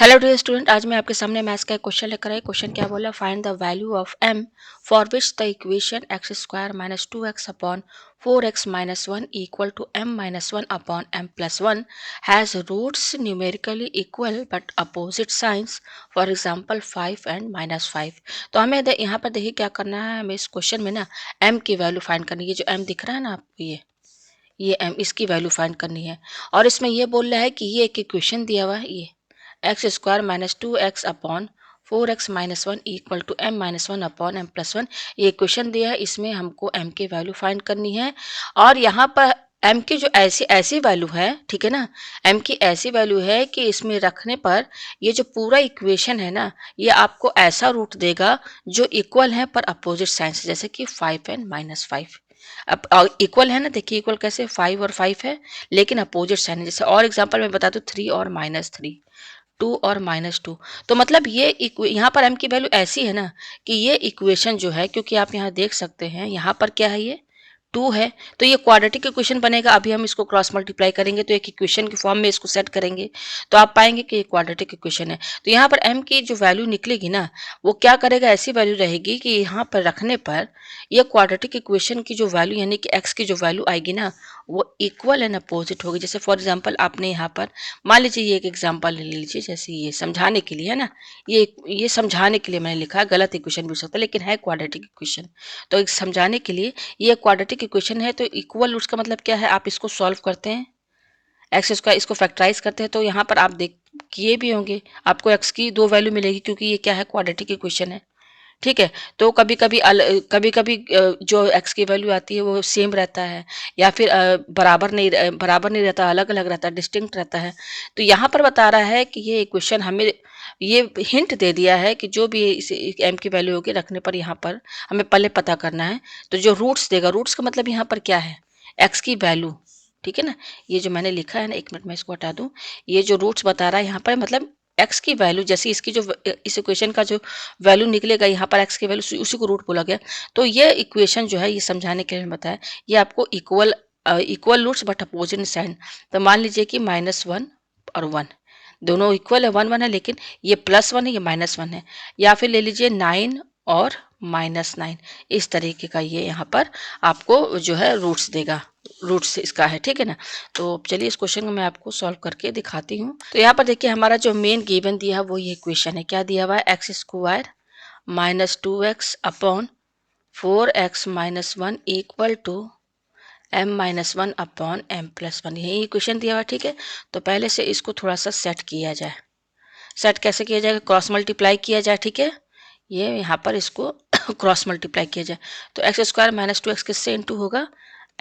Hello dear student, आज मैं आपके सामने मैथ्स का एक क्वेश्चन लेकर आई। क्वेश्चन क्या बोला, find the value of m for which the equation x square minus two x upon four x minus one equal to m minus one upon m plus one has roots numerically equal but opposite signs, for example 5 and minus five. तो हमें यहाँ पर देखिए क्या करना है, हमें इस क्वेश्चन में ना m की वैल्यू फाइंड करनी है। ये जो m दिख रहा है ना आपको, ये m, इसकी वैल्यू फाइंड करनी है। और इसमें ये बोल रहा है कि ये एक इक्वेशन दिया हुआ है, ये x square minus two x upon four x minus one equal to m minus one upon m plus one, ये इक्वेशन दिया है। इसमें हमको m की वैल्यू फाइंड करनी है। और यहाँ पर m की जो ऐसी ऐसी वैल्यू है, ठीक है ना, m की ऐसी वैल्यू है कि इसमें रखने पर ये जो पूरा इक्वेशन है ना, ये आपको ऐसा रूट देगा जो इक्वल है पर अपोजिट साइन से, जैसे कि 5 एंड माइनस फाइव। अब इक्वल है ना, देखिए इक्वल कैसे, 5 और 5 है लेकिन अपोजिट साइन है। जैसे और एग्जांपल मैं बता दूं, 3 और माइनस थ्री, टू और माइनस टू। तो मतलब ये यहाँ पर m की वैल्यू ऐसी है ना कि ये इक्वेशन जो है, क्योंकि आप यहाँ देख सकते हैं यहाँ पर क्या है, ये टू है, तो ये क्वाड्रेटिक इक्वेशन बनेगा। अभी हम इसको क्रॉस मल्टीप्लाई करेंगे तो एक इक्वेशन की फॉर्म में इसको सेट करेंगे तो आप पाएंगे कि ये क्वाड्रेटिक इक्वेशन है। तो यहाँ पर m की जो वैल्यू निकलेगी ना, वो क्या करेगा, ऐसी वैल्यू रहेगी कि यहाँ पर रखने पर ये क्वाड्रेटिक इक्वेशन की जो वैल्यू यानी कि x की जो वैल्यू आएगी ना, वो इक्वल एंड अपोजिट होगी। जैसे फॉर एग्जाम्पल आपने यहाँ पर मान लीजिए, ये एक एग्जाम्पल ले लीजिए, जैसे ये समझाने के लिए है ना, ये समझाने के लिए मैंने लिखा है, गलत इक्वेशन भी हो सकता है लेकिन है क्वाड्रेटिक इक्वेशन। तो एक समझाने के लिए ये क्वाड्रेटिक इक्वेशन है, तो इक्वल रूट्स का मतलब क्या है, आप इसको सॉल्व करते हैं, एक्स स्क्वायर इसको फैक्टराइज करते हैं, तो यहाँ पर आप देख किए भी होंगे, आपको एक्स की दो वैल्यू मिलेगी क्योंकि ये क्या है, क्वाड्रेटिक इक्वेशन है। ठीक है, तो कभी कभी कभी कभी जो x की वैल्यू आती है वो सेम रहता है, या फिर बराबर नहीं रहता, अलग अलग रहता है, डिस्टिंक्ट रहता है। तो यहाँ पर बता रहा है कि ये इक्वेशन हमें ये हिंट दे दिया है कि जो भी इस m की वैल्यू होगी रखने पर यहाँ पर हमें पहले पता करना है। तो जो रूट्स देगा, रूट्स का मतलब यहाँ पर क्या है, x की वैल्यू, ठीक है ना। ये जो मैंने लिखा है ना, एक मिनट में इसको हटा दूं, ये जो रूट्स बता रहा है यहाँ पर मतलब x की वैल्यू, जैसे इसकी जो इस इक्वेशन का जो वैल्यू निकलेगा, यहाँ पर x की वैल्यू उसी को रूट बोला गया। तो ये इक्वेशन जो है, ये समझाने के लिए बताया, ये आपको equal roots but opposite sign. तो मान लीजिए कि माइनस वन और वन दोनों इक्वल है, वन वन है, लेकिन ये प्लस वन है, ये माइनस वन है। या फिर ले लीजिए नाइन और माइनस नाइन, इस तरीके का ये यहाँ पर आपको जो है रूट्स देगा, रूट्स इसका है, ठीक है ना। तो चलिए इस क्वेश्चन को मैं आपको सॉल्व करके दिखाती हूँ। तो यहाँ पर देखिए हमारा जो मेन गिवन दिया है वो ये इक्वेशन है, क्या दिया हुआ है, x square minus two x upon four x minus one equal to m minus one upon m plus one, यही इक्वेशन दिया हुआ है, ठीक है। तो पहले से इसको थोड़ा सा सेट किया जाए। सेट कैसे किया जाएगा, क्रॉस मल्टीप्लाई किया जाए, ठीक है। ये यहाँ पर इसको क्रॉस मल्टीप्लाई किया जाए, तो x square minus two x किससे इंटू होगा,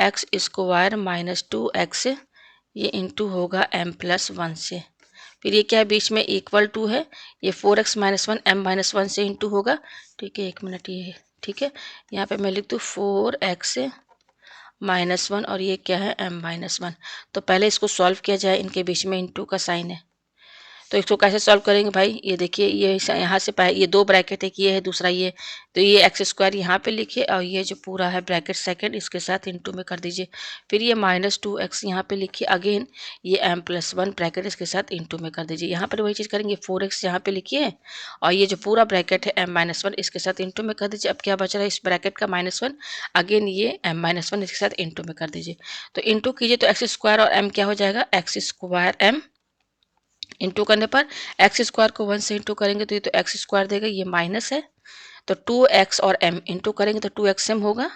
x square minus two x, ये इंटू होगा m प्लस वन से। फिर ये क्या है, बीच में इक्वल टू है, ये four x minus one m minus one से इंटू होगा, ठीक है। एक मिनट, ये ठीक है, यहाँ पे मैं लिख दूँ फोर एक्स माइनस वन और ये क्या है, m माइनस वन। तो पहले इसको सॉल्व किया जाए, इनके बीच में इंटू का साइन है। तो इसको कैसे सॉल्व करेंगे भाई, ये देखिए, ये यहाँ से ये दो ब्रैकेट है, ये है दूसरा ये, तो ये एक्स स्क्वायर यहाँ पे लिखिए और ये जो पूरा है ब्रैकेट सेकंड इसके साथ इनटू में कर दीजिए। फिर ये माइनस टू एक्स यहाँ पे लिखिए, अगेन ये एम प्लस वन ब्रैकेट इसके साथ इनटू में कर दीजिए। यहाँ पर वही चीज़ करेंगे, फोर एक्स यहाँ पे लिखिए और ये जो पूरा ब्रैकेट है एम माइनस वन इसके साथ इनटू में कर दीजिए। अब क्या बच रहा है इस ब्रैकेट का, माइनस वन, अगेन ये एम माइनस वन इसके साथ इनटू में कर दीजिए। तो इनटू कीजिए तो एक्स स्क्वायर और एम क्या हो जाएगा, एक्स स्क्वायर एम, इंटू करने पर एक्स स्क्वायर को वन से इंटू करेंगे तो ये तो एक्स स्क्वायर देगा, ये माइनस है, तो टू एक्स और एम इंटू करेंगे तो टू एक्स एम होगा,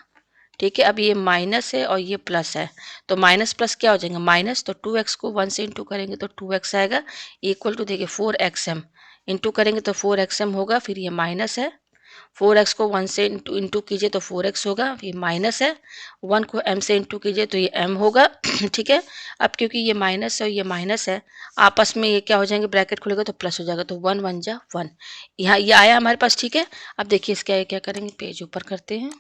ठीक है। अब ये माइनस है और ये प्लस है, तो माइनस प्लस क्या हो जाएंगे, माइनस, तो टू एक्स को वन से इंटू करेंगे तो टू एक्स आएगा, इक्वल टू देखिए फोर एक्स एम, इंटू करेंगे तो फोर एक्स एम होगा, फिर ये माइनस है, फोर एक्स को वन से इंटू कीजिए तो फोर एक्स होगा, ये माइनस है, वन को एम से इंटू कीजिए तो ये एम होगा ठीक है। अब क्योंकि ये माइनस है और ये माइनस है, आपस में ये क्या हो जाएंगे, ब्रैकेट खुलेगा तो प्लस हो जाएगा, तो वन वन जा वन, यहाँ ये आया हमारे पास, ठीक है। अब देखिए इसका क्या करेंगे, पेज ऊपर करते हैं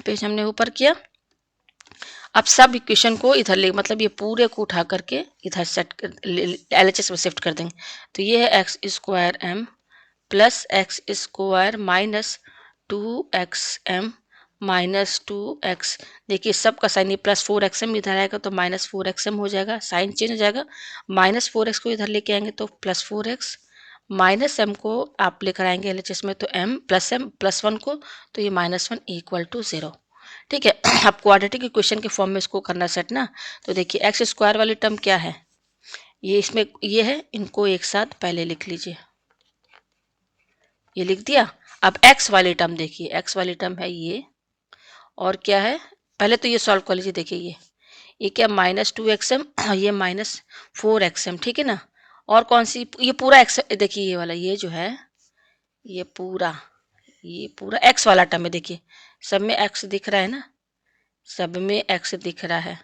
पेज हमने ऊपर किया। अब सब इक्वेशन को इधर ले, मतलब ये पूरे को उठा करके इधर सेट कर LHS में शिफ्ट कर देंगे। तो ये है x square m plus x square minus two x m -2x। देखिए सबका साइन, ये +4xm इधर आएगा तो -4xm हो जाएगा, साइन चेंज हो जाएगा। -4x को इधर लेके आएंगे तो +4x, माइनस m को आप लेकर आएंगे LHS में तो m +1 को, तो ये -1 = 0। ठीक है। अब क्वाड्रेटिक इक्वेशन के फॉर्म में इसको करना सेट ना। तो देखिए एक्स स्क्वायर वाली टर्म क्या है, ये इसमें ये है, इनको एक साथ पहले लिख लीजिए, ये लिख दिया। अब एक्स वाली टर्म देखिए, एक्स वाली टर्म है ये, और क्या है, पहले तो ये सॉल्व कर लीजिए। देखिए ये क्या, -2xm, ये -4xm, ठीक है ना। और कौन सी, ये पूरा एक्स, देखिए ये वाला, ये जो है ये पूरा, ये पूरा एक्स वाला टर्म है। देखिए सब में एक्स दिख रहा है ना, सब में एक्स दिख रहा है,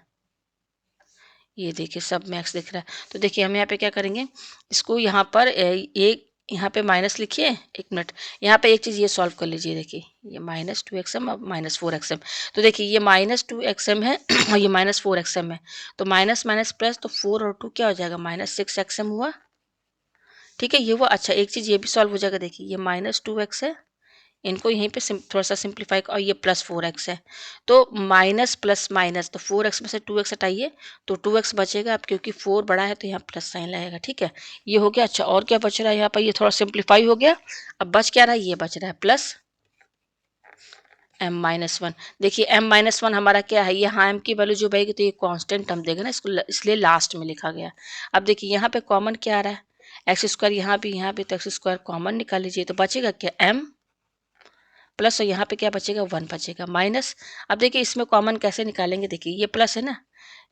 ये देखिए सब में एक्स दिख रहा है। तो देखिए हम यहाँ पे क्या करेंगे, इसको यहाँ पर एक, यहाँ पे माइनस लिखिए, एक मिनट, यहाँ पे एक चीज़ ये सॉल्व कर लीजिए। देखिए ये -2xm अब -4xm, तो देखिए ये -2xm है और ये -4xm है, तो माइनस माइनस प्लस, तो 4 और 2 क्या हो जाएगा, -6xm हुआ। ठीक है, ये हुआ। अच्छा एक चीज़ ये भी सॉल्व हो जाएगा। देखिए ये -2x है, इनको यहीं पे थोड़ा सा सिंप्लीफाई, और ये +4x है, तो माइनस प्लस माइनस, तो 4x में से 2x हटाइए तो 2x बचेगा। अब क्योंकि 4 बड़ा है तो यहाँ प्लस साइन लगेगा। ठीक है, ये हो गया। अच्छा और क्या बच रहा है यहाँ पर, ये थोड़ा सिंप्लीफाई हो गया। अब बच क्या रहा है, ये बच रहा है प्लस m-1। देखिए m-1 हमारा क्या है, यहाँ m की वैल्यू जो बनेगी तो ये कांस्टेंट टर्म देगा ना, इसको इसलिए लास्ट में लिखा गया। अब देखिए यहाँ पे कॉमन क्या आ रहा है, एक्स स्क्वायर यहाँ भी तो एक्स स्क्वायर कॉमन निकाल लीजिए, तो बचेगा क्या, m प्लस, और यहाँ पे क्या बचेगा, 1 बचेगा, माइनस। अब देखिए इसमें कॉमन कैसे निकालेंगे, देखिए ये प्लस है ना,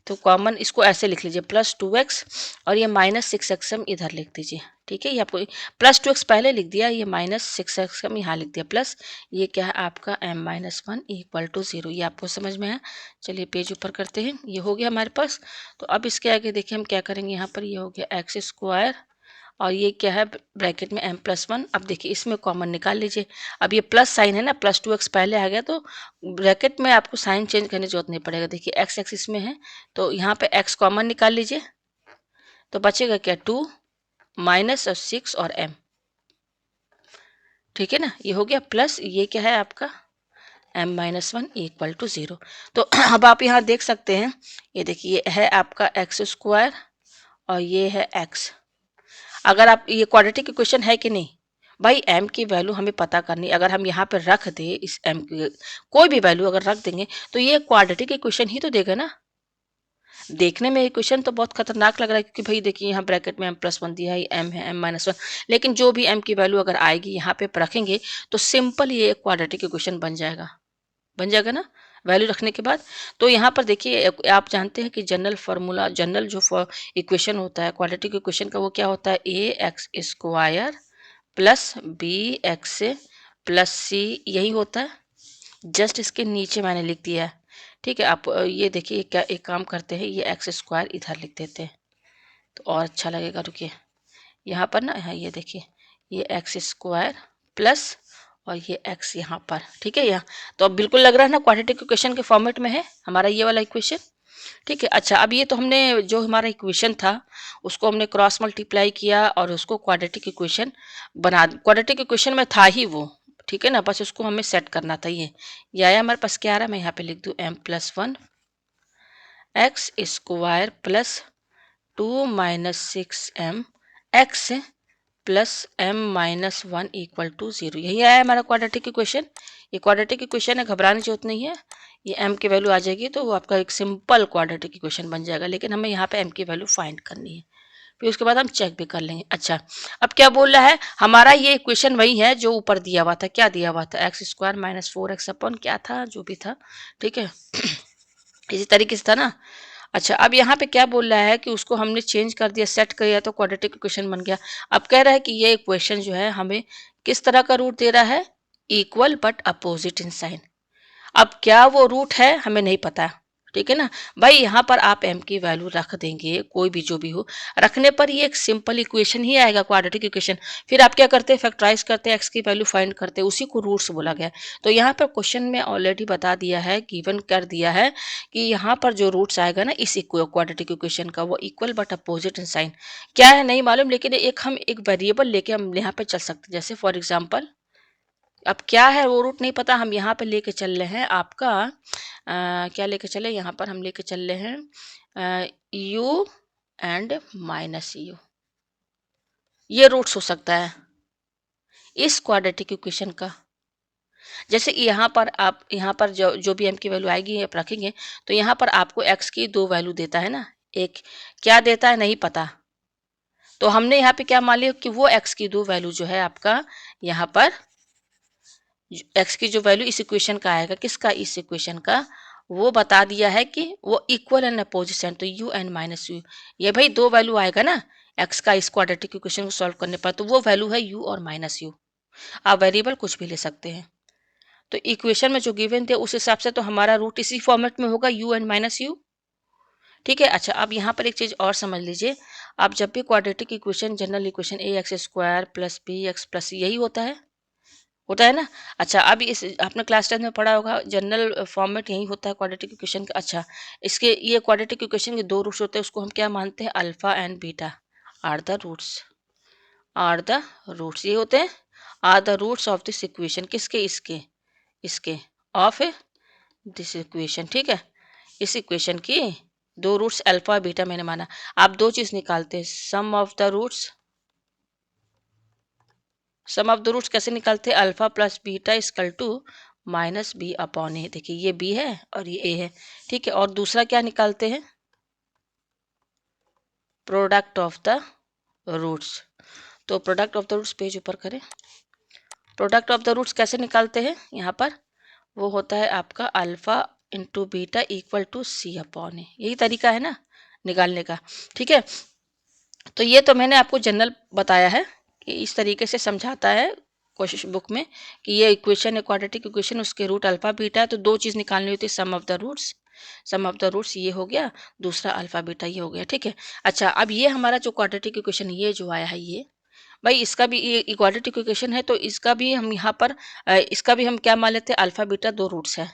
तो कॉमन इसको ऐसे लिख लीजिए +2x, और ये -6xm इधर लिख दीजिए। ठीक है, ये आपको +2x पहले लिख दिया, ये -6xm यहाँ लिख दिया, प्लस ये क्या है आपका m-1 = 0। ये आपको समझ में है। चलिए पेज ऊपर करते हैं, ये हो गया हमारे पास। तो अब इसके आगे देखिए हम क्या करेंगे, यहाँ पर ये हो गया एक्स स्क्वायर, और ये क्या है ब्रैकेट में m+1। अब देखिए इसमें कॉमन निकाल लीजिए। अब ये प्लस साइन है ना, +2x पहले आ गया, तो ब्रैकेट में आपको साइन चेंज करने की जरूरत नहीं पड़ेगा। देखिए एक्स एक्सिस में है तो यहाँ पे x कॉमन निकाल लीजिए, तो बचेगा क्या, 2 माइनस और 6 और m। ठीक है ना, ये हो गया, प्लस ये क्या है आपका m-1 = 0। तो अब आप यहाँ देख सकते हैं, ये देखिए ये है आपका एक्स स्क्वायर और ये है x। अगर आप, ये क्वाड्रेटिक इक्वेशन है कि नहीं भाई, m की वैल्यू हमें पता करनी, अगर हम यहाँ पे रख दे इस m की कोई भी वैल्यू अगर रख देंगे तो ये क्वाड्रेटिक इक्वेशन ही तो देगा ना। देखने में इक्वेशन तो बहुत खतरनाक लग रहा है, क्योंकि भाई देखिए यहाँ ब्रैकेट में m+1 दिया है, m है m-1, लेकिन जो भी m की वैल्यू अगर आएगी यहाँ पे रखेंगे तो सिंपल ये क्वाड्रेटिक इक्वेशन बन जाएगा ना, वैल्यू रखने के बाद। तो यहाँ पर देखिए आप जानते हैं कि जनरल फार्मूला, जनरल जो इक्वेशन होता है क्वाड्रेटिक इक्वेशन का, वो क्या होता है, ax² plus bx plus c, यही होता है। जस्ट इसके नीचे मैंने लिख दिया है। ठीक है, आप ये देखिए क्या, एक काम करते हैं, ये x² इधर लिख देते हैं तो और अच्छा लगेगा। रुकिए यहाँ पर ना, हाँ ये देखिए ये x² प्लस और ये x यहाँ पर। ठीक है, यहाँ तो अब बिल्कुल लग रहा है ना क्वाड्रेटिक इक्वेशन के फॉर्मेट में है हमारा ये वाला इक्वेशन। ठीक है, अच्छा अब ये तो हमने जो हमारा इक्वेशन था उसको हमने क्रॉस मल्टीप्लाई किया और उसको क्वाड्रेटिक इक्वेशन क्वाड्रेटिक इक्वेशन में था ही वो। ठीक है ना, बस उसको हमें सेट करना था। ये आया हमारे पास, क्या आ रहा है, मैं यहाँ पे लिख दूँ m+1 x² plus 2 - 6m x plus m-1 = 0। यही आया हमारा क्वाड्रेटिक इक्वेशन। ये क्वाड्रेटिक इक्वेशन है, घबराने की जरूरत नहीं है। ये m की वैल्यू आ जाएगी तो वो आपका एक सिंपल क्वाड्रेटिक इक्वेशन बन जाएगा, लेकिन हमें यहाँ पे m की वैल्यू फाइंड करनी है, फिर उसके बाद हम चेक भी कर लेंगे। अच्छा अब क्या बोल रहा है, हमारा ये इक्वेशन वही है जो ऊपर दिया हुआ था। क्या दिया हुआ था, x² - 4x अपॉन क्या था, जो भी था। ठीक है इसी तरीके से था ना। अच्छा अब यहाँ पे क्या बोल रहा है कि उसको हमने चेंज कर दिया, सेट कर दिया, तो क्वाड्रेटिक इक्वेशन बन गया। अब कह रहा है कि ये इक्वेशन जो है हमें किस तरह का रूट दे रहा है, equal but opposite in sign. अब क्या वो रूट है हमें नहीं पता। ठीक है ना भाई, यहाँ पर आप m की वैल्यू रख देंगे, कोई भी जो भी हो, रखने पर ये एक सिंपल इक्वेशन ही आएगा, क्वाड्रेटिक इक्वेशन। फिर आप क्या करते हैं, फैक्टराइज करते हैं, x की वैल्यू फाइंड करते हैं, उसी को रूट्स बोला गया है। तो यहाँ पर क्वेश्चन में ऑलरेडी बता दिया है, गिवन कर दिया है कि यहाँ पर जो रूट्स आएगा ना इस क्वाड्रेटिक इक्वेशन का, वो equal but opposite in sign. क्या है नहीं मालूम, लेकिन हम एक वेरिएबल लेके हम यहाँ पे चल सकते हैं। जैसे फॉर एग्जाम्पल अब क्या है वो रूट नहीं पता, हम यहाँ पे लेके चल रहे हैं आपका क्या लेके चले, यहाँ पर हम लेके चल रहे हैं u एंड माइनस यू, ये रूट्स हो सकता है इस क्वाड्रेटिक इक्वेशन का। जैसे यहाँ पर आप यहाँ पर जो जो भी m की वैल्यू आएगी आप रखेंगे, तो यहाँ पर आपको x की दो वैल्यू देता है ना, एक क्या देता है नहीं पता, तो हमने यहाँ पे क्या मान लिया कि वो x की दो वैल्यू जो है आपका यहाँ पर x की जो वैल्यू इस इक्वेशन का आएगा, किसका, इस इक्वेशन का, वो बता दिया है कि वो इक्वल एंड अपोजिशन, तो u एंड माइनस यू, ये भाई दो वैल्यू आएगा ना x का इस क्वाड्रेटिक इक्वेशन को सॉल्व करने पर, तो वो वैल्यू है u और माइनस यू। आप वेरिएबल कुछ भी ले सकते हैं, तो इक्वेशन में जो गिवन थे उस हिसाब से तो हमारा रूट इसी फॉर्मेट में होगा u एंड माइनस यू। ठीक है। अच्छा, अब यहाँ पर एक चीज और समझ लीजिए, आप जब भी quadratic equation general equation a x square plus b x plus यही होता है ना। अच्छा, अब इस आपने क्लास 10 में पढ़ा होगा जनरल फॉर्मेट यही होता है क्वाड्रेटिक इक्वेशन का। अच्छा, इसके ये क्वाड्रेटिक इक्वेशन के दो रूट्स होते हैं, उसको हम क्या मानते हैं, alpha and beta are the roots, are the roots ये होते हैं, are the roots of this equation, किसके, इसके, इसके ऑफ दिस इक्वेशन। ठीक है, इस इक्वेशन की दो रूट्स अल्फा बीटा मैंने माना। आप दो चीज निकालते हैं, sum of the roots, sum of the roots कैसे निकालते हैं, alpha plus beta equal to minus b upon a, देखिए ये बी है और ये ए है। ठीक है, और दूसरा क्या निकालते हैं, प्रोडक्ट ऑफ द रूट्स, तो product of the roots page ऊपर करें, प्रोडक्ट ऑफ द रूट्स कैसे निकालते हैं, यहाँ पर वो होता है आपका alpha into beta equal to c upon a, यही तरीका है ना निकालने का। ठीक है, तो ये तो मैंने आपको जनरल बताया है कि इस तरीके से समझाता है क्वेश्चन बुक में कि ये इक्वेशन है क्वाड्रेटिक इक्वेशन, उसके रूट अल्फा बीटा है, तो दो चीज निकालनी होती है, sum of the roots, sum of the roots ये हो गया, दूसरा अल्फा बीटा ये हो गया। ठीक है। अच्छा, अब ये हमारा जो क्वाड्रेटिक इक्वेशन ये जो आया है, ये भाई इसका भी ये क्वाड्रेटिक इक्वेशन है, तो इसका भी हम यहाँ पर इसका भी हम क्या मान लेते हैं, अल्फा बीटा दो रूट्स है।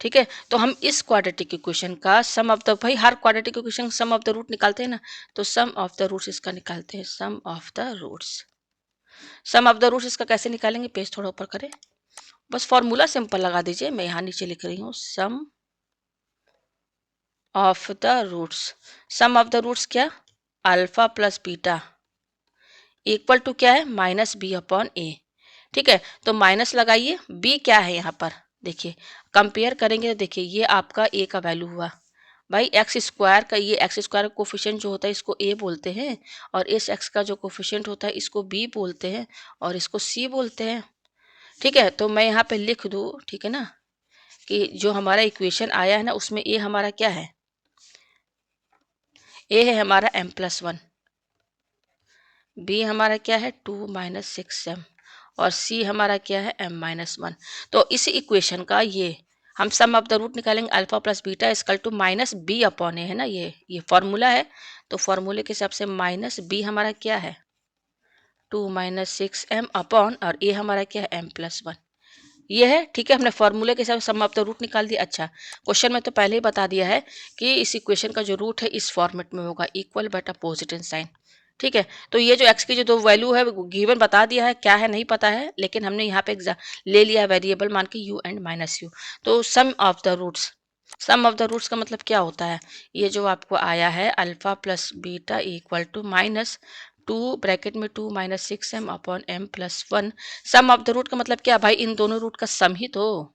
ठीक है, तो हम इस क्वाड्रेटिक इक्वेशन का सम ऑफ द, भाई हर quadratic equation sum of the root निकालते हैं ना, तो सम ऑफ द रूट्स इसका निकालते हैं, sum of the roots, sum of the roots इसका कैसे निकालेंगे, पेज थोड़ा ऊपर करें, बस फॉर्मूला सिंपल लगा दीजिए, मैं यहाँ नीचे लिख रही हूँ, sum of the roots, sum of the roots क्या, alpha plus beta equal to क्या है, माइनस बी अपॉन ए। ठीक है, तो माइनस लगाइए, बी क्या है यहाँ पर, देखिए कंपेयर करेंगे तो देखिए ये आपका ए का वैल्यू हुआ, भाई एक्स स्क्वायर का, ये एक्स स्क्वायर कोफिशिएंट जो होता है इसको ए बोलते हैं, और इस एक्स का जो कोफिशिएंट होता है इसको बी बोलते हैं, और इसको सी बोलते हैं। ठीक है, तो मैं यहाँ पे लिख दूँ, ठीक है ना, कि जो हमारा इक्वेशन आया है ना उसमें ए हमारा क्या है, ए है हमारा m प्लस वन, बी हमारा क्या है 2 - 6m, और सी हमारा क्या है m - 1। तो इस इक्वेशन का ये हम सम ऑफ द रूट निकालेंगे, alpha plus beta equal to minus b upon a है ना, ये फॉर्मूला है, तो फॉर्मूले के हिसाब से माइनस बी हमारा क्या है 2 - 6m अपॉन, और ए हमारा क्या है m प्लस वन, ये है। ठीक है, हमने फॉर्मूले के हिसाब से सम ऑफ द रूट निकाल दिया। अच्छा, क्वेश्चन में तो पहले ही बता दिया है कि इस इक्वेशन का जो रूट है इस फॉर्मेट में होगा, equal but opposite in sign. ठीक है, तो ये जो x की जो दो वैल्यू है गिवन बता दिया है, क्या है नहीं पता है, लेकिन हमने यहाँ पे ले लिया है वेरिएबल मान के u एंड माइनस यू। तो sum of the roots, sum of the roots का मतलब क्या होता है, ये जो आपको आया है alpha plus beta equal to minus 2 (2 - 6m upon m plus one, sum of the root का मतलब क्या भाई, इन दोनों रूट का सम ही तो,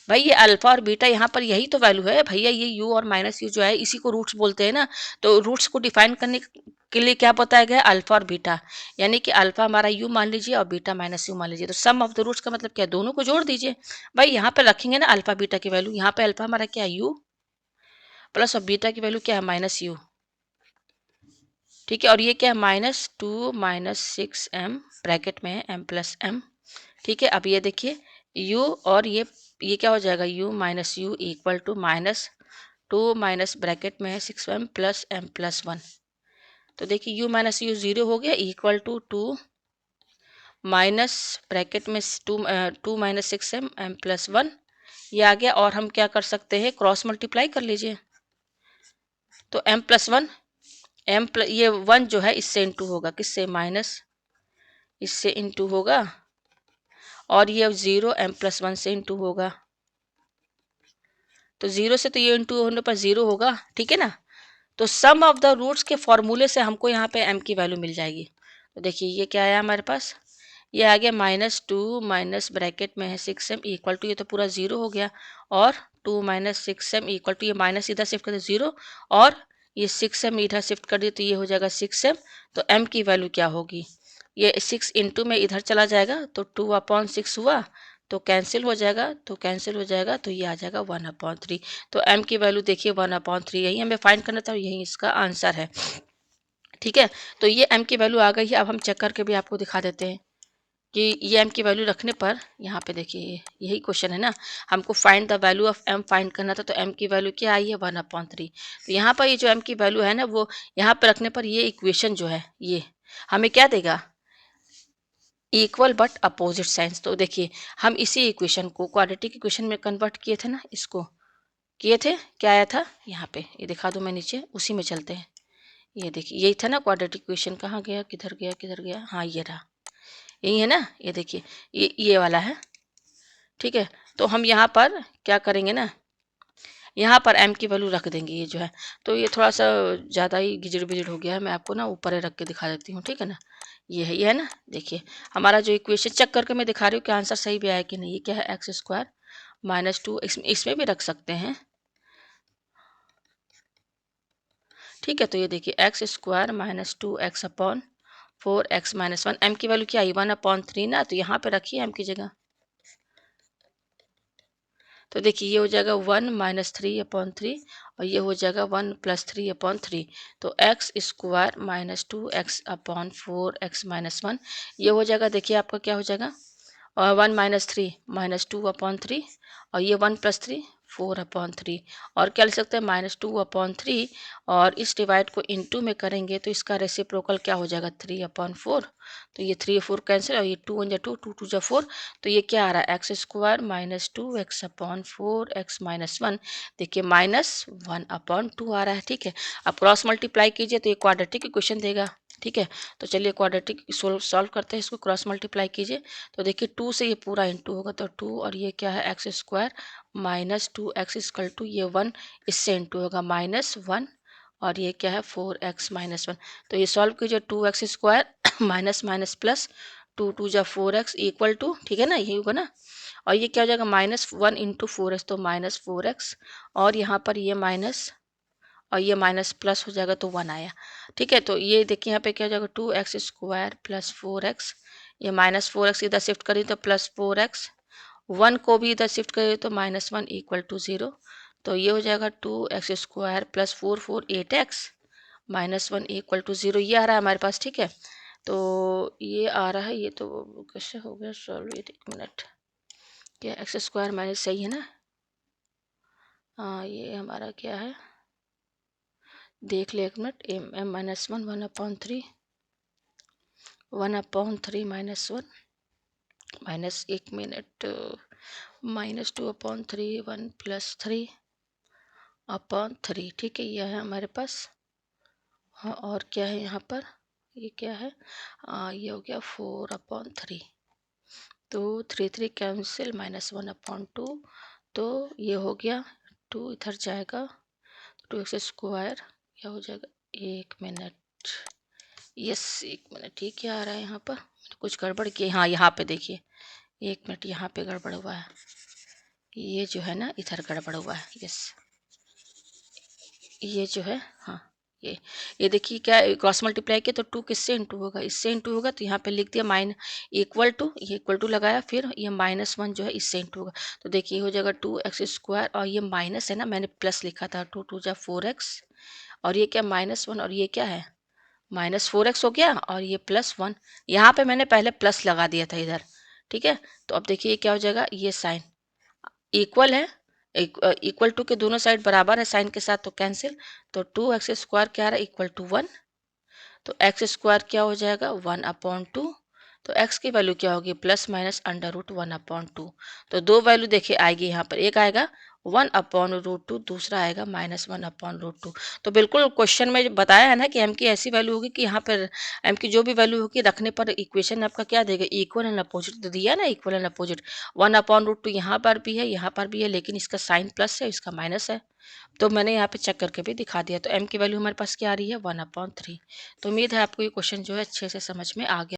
भाई ये अल्फा और बीटा यहाँ पर यही तो वैल्यू है भैया, ये u और माइनस यू जो है इसी को रूट्स बोलते हैं ना। तो रूट्स को डिफाइन करने के लिए क्या बताया गया, अल्फा और बीटा, यानी कि अल्फा हमारा u मान लीजिए और बीटा माइनस यू मान लीजिए, तो सम ऑफ द रूट्स का मतलब क्या, दोनों को जोड़ दीजिए। भाई यहाँ पे रखेंगे ना अल्फा बीटा की वैल्यू, यहाँ पे अल्फा हमारा क्या है u प्लस, और बीटा की वैल्यू क्या है माइनस यू। ठीक है, और ये क्या है -2 - 6m ब्रैकेट में है m प्लस m। ठीक है, अब ये देखिए u और ये क्या हो जाएगा, u minus u equal to -2 minus bracket में है 6m plus m plus one. तो देखिए u माइनस यू जीरो हो गया, इक्वल टू 2 माइनस ब्रैकेट में 2 - 6m m प्लस वन, ये आ गया। और हम क्या कर सकते हैं, क्रॉस मल्टीप्लाई कर लीजिए, तो m प्लस वन, ये वन जो है इससे इंटू होगा, किससे, माइनस इससे इंटू होगा और ये 0 m+1 से इंटू होगा, तो 0 से तो ये इंटू होने पर 0 होगा, ठीक है ना। तो सम ऑफ द रूट्स के फॉर्मूले से हमको यहाँ पे m की वैल्यू मिल जाएगी। तो देखिए ये क्या आया हमारे पास, ये आ गया -2 माइनस ब्रैकेट में है 6m इक्वल टू, ये तो पूरा 0 हो गया, और 2 माइनस 6m इक्वल टू, ये माइनस इधर शिफ्ट कर दिया 0, और ये 6m इधर शिफ्ट कर दिया तो ये हो जाएगा 6m। तो m की वैल्यू क्या होगी, ये 6 इंटू में इधर चला जाएगा तो 2/6 हुआ, तो कैंसिल हो जाएगा, तो कैंसिल हो जाएगा, तो ये आ जाएगा 1/3। तो m की वैल्यू देखिए 1/3, यही हमें फाइंड करना था, यही इसका आंसर है, ठीक है। तो ये m की वैल्यू आ गई है। अब हम चेक करके भी आपको दिखा देते हैं कि ये m की वैल्यू रखने पर, यहाँ पे देखिए यही क्वेश्चन है ना, हमको find the value of m find करना था, तो m की वैल्यू क्या आई है 1/3। तो यहाँ पर ये जो m की वैल्यू है ना, वो यहाँ पर रखने पर ये इक्वेशन जो है ये हमें क्या देगा, इक्वल बट अपोजिट साइंस। तो देखिए हम इसी इक्वेशन को क्वाड्रेटिक इक्वेशन में कन्वर्ट किए थे ना, इसको किए थे, क्या आया था यहाँ पे, ये दिखा दूँ मैं नीचे, उसी में चलते हैं। ये देखिए यही था ना क्वाड्रेटिक इक्वेशन, कहाँ गया, किधर गया, किधर गया, हाँ ये रहा, यही है ना, ये देखिए ये वाला है, ठीक है। तो हम यहाँ पर क्या करेंगे ना, यहाँ पर m की वैल्यू रख देंगे, ये जो है, तो ये थोड़ा सा ज़्यादा ही गिजड़ बिजड़ हो गया है, मैं आपको ना ऊपर ही रख के दिखा देती हूँ, ठीक है ना। ये है ना, देखिए हमारा जो इक्वेशन चेक करके मैं दिखा रही हूँ कि आंसर सही भी आया कि नहीं। ये क्या है, x² -2, इसमें भी रख सकते हैं, ठीक है। तो ये देखिए x² -2x/4x-1, m की वैल्यू क्या आई 1/3 ना, तो यहाँ पे रखिए m की जगह, तो देखिए ये हो जाएगा 1 -3/3, और ये हो जाएगा 1 + 3/3। तो x² -2x/4x-1 ये हो जाएगा, देखिए आपका क्या हो जाएगा, और 1 -3 -2/3, और ये 1 + 3 4/3, और क्या लिख सकते हैं -2/3, और इस डिवाइड को इनटू में करेंगे तो इसका रेसिप्रोकल क्या हो जाएगा 3/4। तो ये 3 4 कैंसिल, और ये 2 1 2 2 2 4, तो ये क्या आ रहा है x² -2x/4x-1, देखिए -1/2 आ रहा है, ठीक है। अब क्रॉस मल्टीप्लाई कीजिए तो ये क्वाड्रेटिक इक्वेशन देगा, ठीक है। तो चलिए क्वाड्रेटिक सॉल्व करते हैं, इसको क्रॉस मल्टीप्लाई कीजिए, तो देखिए 2 से ये पूरा इंटू होगा, तो 2, और ये क्या है x² -2x इक्वल टू, ये 1 इससे इंटू होगा -1, और ये क्या है 4x-1। तो ये सॉल्व कीजिए, 2x² माइनस माइनस प्लस 2 2 जा 4x इक्वल टू, ठीक है ना, यही होगा ना। और ये क्या हो जाएगा -1 इंटू 4x, तो -4x, और यहाँ पर ये माइनस, और ये माइनस प्लस हो जाएगा तो 1 आया, ठीक है। तो ये देखिए यहाँ पे क्या हो जाएगा 2x² + 4x, ये -4x इधर शिफ्ट करिए तो +4x, 1 को भी इधर शिफ्ट करिए तो -1 इक्वल टू 0। तो ये हो जाएगा 2x² + 4 4 8x -1 इक्वल टू 0, ये आ रहा है हमारे पास, ठीक है। तो ये आ रहा है, ये तो कैसे हो गया सॉल्व, ये 1 मिनट, क्या x² माइनस सही है ना, हाँ ये हमारा क्या है, देख ले 1 मिनट, m -1 1/3 1/3 -1 माइनस 1 मिनट -2/3 1 + 3/3, ठीक है, यह है हमारे पास। हाँ और क्या है यहाँ पर, ये क्या है, ये हो गया 4/3, तो 3 3 कैंसिल, -1/2, तो ये हो गया 2 इधर जाएगा, 2x² क्या हो जाएगा, 1 मिनट, यस 1 मिनट, ये क्या आ रहा है यहाँ पर, कुछ गड़बड़ की, हाँ यहाँ पे देखिए 1 मिनट, यहाँ पे गड़बड़ हुआ है, ये जो है ना इधर गड़बड़ हुआ है, यस ये जो है, हाँ ये देखिए क्या क्रॉस मल्टीप्लाई किया तो 2 किससे इंटू होगा, इससे इंटू होगा, तो यहाँ पे लिख दिया इक्वल टू, ये इक्वल टू लगाया, फिर ये -1 जो है इससे इंटू होगा, तो देखिए हो जाएगा 2x², और ये माइनस है ना, मैंने प्लस लिखा था, 2 2 जा 4x, और ये क्या -1, और ये क्या है -4x हो गया, और ये +1, यहाँ पे मैंने पहले प्लस लगा दिया था इधर, ठीक है। तो अब देखिए क्या हो जाएगा, ये साइन इक्वल है, इक्वल टू के दोनों साइड बराबर है साइन के साथ, तो कैंसिल, तो 2x² क्या आ रहा है इक्वल टू 1, तो x² क्या हो जाएगा 1/2, तो x की वैल्यू क्या होगी, प्लस माइनस अंडर रूट 1/2। तो दो वैल्यू देखिए आएगी यहाँ पर, एक आएगा 1/√2, दूसरा आएगा -1/√2। तो बिल्कुल क्वेश्चन में बताया है ना कि m की ऐसी वैल्यू होगी कि यहाँ पर m की जो भी वैल्यू होगी रखने पर इक्वेशन आपका क्या देगा, इक्वल एंड अपोजिट। तो दिया ना इक्वल एंड अपोजिट, 1/√2 यहाँ पर भी है, यहाँ पर भी है, लेकिन इसका साइन प्लस है, इसका माइनस है। तो मैंने यहाँ पे चेक करके भी दिखा दिया। तो m की वैल्यू हमारे पास क्या आ रही है, 1/3। तो उम्मीद है आपको ये क्वेश्चन जो है अच्छे से समझ में आ गया।